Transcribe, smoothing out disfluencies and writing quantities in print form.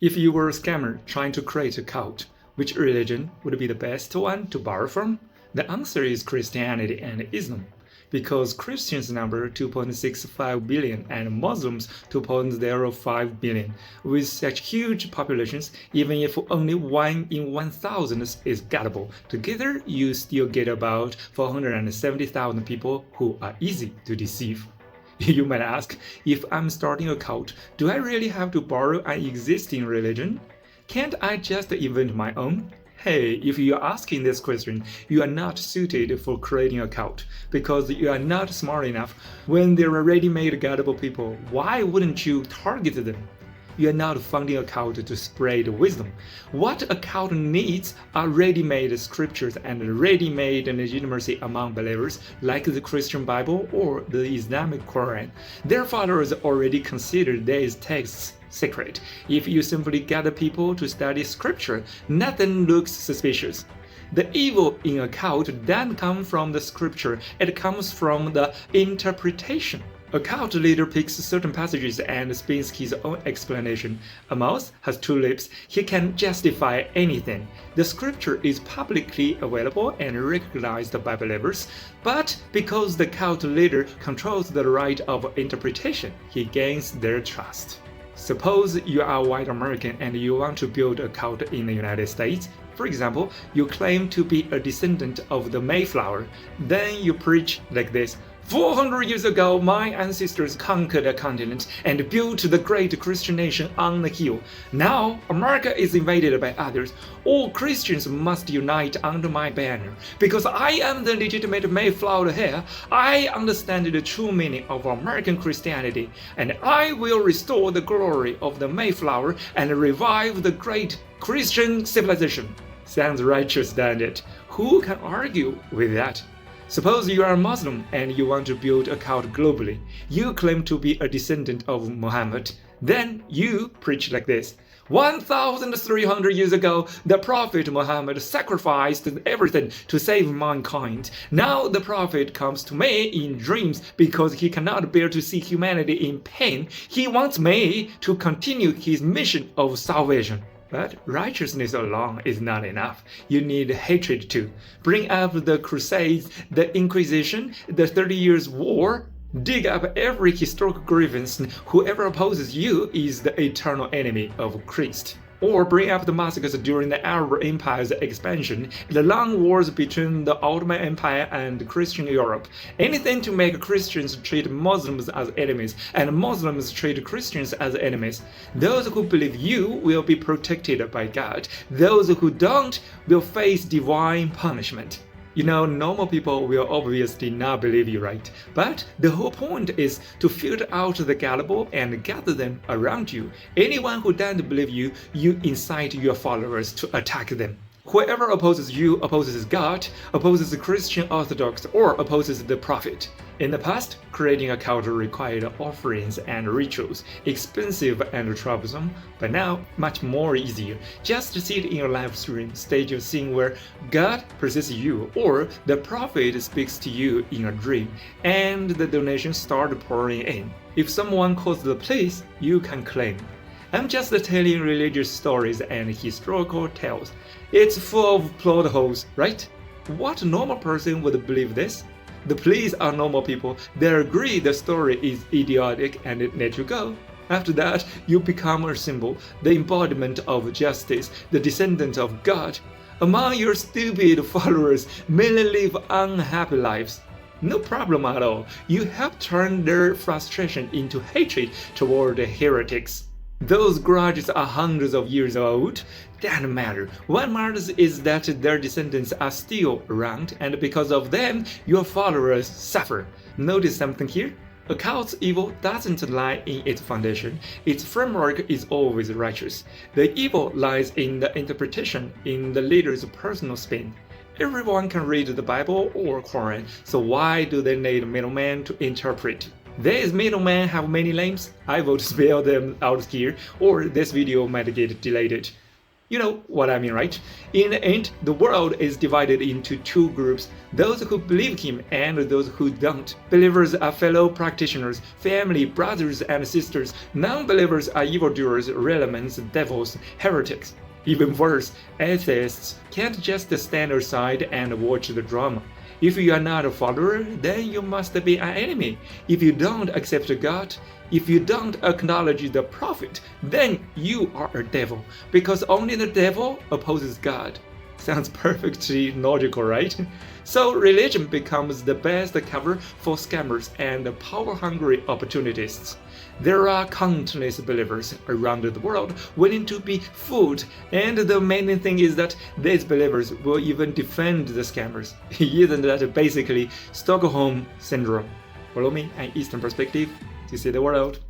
If you were a scammer trying to create a cult, which religion would be the best one to borrow from? The answer is Christianity and Islam. Because Christians number 2.65 billion and Muslims 2.05 billion. With such huge populations, even if only 1 in 1,000 is gullible, together you still get about 470,000 people who are easy to deceive. You might ask, if I'm starting a cult, do I really have to borrow an existing religion? Can't I just invent my own? Hey, if you're asking this question, you are not suited for creating a cult because you are not smart enough. When there are ready-made gullible people, why wouldn't you target them? You are not founding a cult to spread wisdom. What a cult needs are ready-made scriptures and ready-made legitimacy among believers, like the Christian Bible or the Islamic Quran. Their followers already consider these texts sacred. If you simply gather people to study scripture, nothing looks suspicious. The evil in a cult doesn't come from the scripture, it comes from the interpretation. A cult leader picks certain passages and spins his own explanation. A mouse has 2 lips, he can justify anything. The scripture is publicly available and recognized by believers, but because the cult leader controls the right of interpretation, he gains their trust. Suppose you are a white American and you want to build a cult in the United States. For example, you claim to be a descendant of the Mayflower. Then you preach like this: 400 years ago, my ancestors conquered a continent and built the great Christian nation on the hill. Now, America is invaded by others. All Christians must unite under my banner. Because I am the legitimate Mayflower heir, I understand the true meaning of American Christianity, and I will restore the glory of the Mayflower and revive the great Christian civilization. Sounds righteous, doesn't it? Who can argue with that? Suppose you are a Muslim and you want to build a cult globally. You claim to be a descendant of Muhammad. Then you preach like this: 1,300 years ago, the Prophet Muhammad sacrificed everything to save mankind. Now the Prophet comes to me in dreams because he cannot bear to see humanity in pain. He wants me to continue his mission of salvation. But righteousness alone is not enough. You need hatred too. Bring up the Crusades, the Inquisition, the 30 Years' War. Dig up every historical grievance. Whoever opposes you is the eternal enemy of Christ. Or bring up the massacres during the Arab Empire's expansion, the long wars between the Ottoman Empire and Christian Europe. Anything to make Christians treat Muslims as enemies and Muslims treat Christians as enemies. Those who believe you will be protected by God. Those who don't will face divine punishment. You know, normal people will obviously not believe you, right? But the whole point is to filter out the gullible and gather them around you. Anyone who doesn't believe you, you incite your followers to attack them. Whoever opposes you opposes God, opposes the Christian Orthodox, or opposes the Prophet. In the past, creating a cult required offerings and rituals, expensive and troublesome, but now much more easier. Just sit in a live stream, stage a scene where God precedes you, or the Prophet speaks to you in a dream, and the donations start pouring in. If someone calls the police, you can claim, I'm just telling religious stories and historical tales. It's full of plot holes, right? What normal person would believe this? The police are normal people. They agree the story is idiotic and let you go. After that, you become a symbol, the embodiment of justice, the descendant of God. Among your stupid followers, many live unhappy lives. No problem at all. You help turn their frustration into hatred toward the heretics. Those grudges are hundreds of years old. Doesn't matter. What matters is that their descendants are still around, and because of them, your followers suffer. Notice something here? A cult's evil doesn't lie in its foundation. Its framework is always righteous. The evil lies in the interpretation, in the leader's personal spin. Everyone can read the Bible or Quran, so why do they need middlemen to interpret? These middlemen have many names. I will spell them out here, or this video might get deleted. You know what I mean, right? In the end, the world is divided into two groups, those who believe him and those who don't. Believers are fellow practitioners, family, brothers and sisters. Non-believers are evildoers, realmans, devils, heretics. Even worse, atheists can't just stand aside and watch the drama. If you are not a follower, then you must be an enemy. If you don't accept God, if you don't acknowledge the prophet, then you are a devil, because only the devil opposes God. Sounds perfectly logical, right? So religion becomes the best cover for scammers and power-hungry opportunists. There are countless believers around the world willing to be fooled, and the amazing thing is that these believers will even defend the scammers. Isn't that basically Stockholm Syndrome? Follow me, an Eastern perspective to see the world.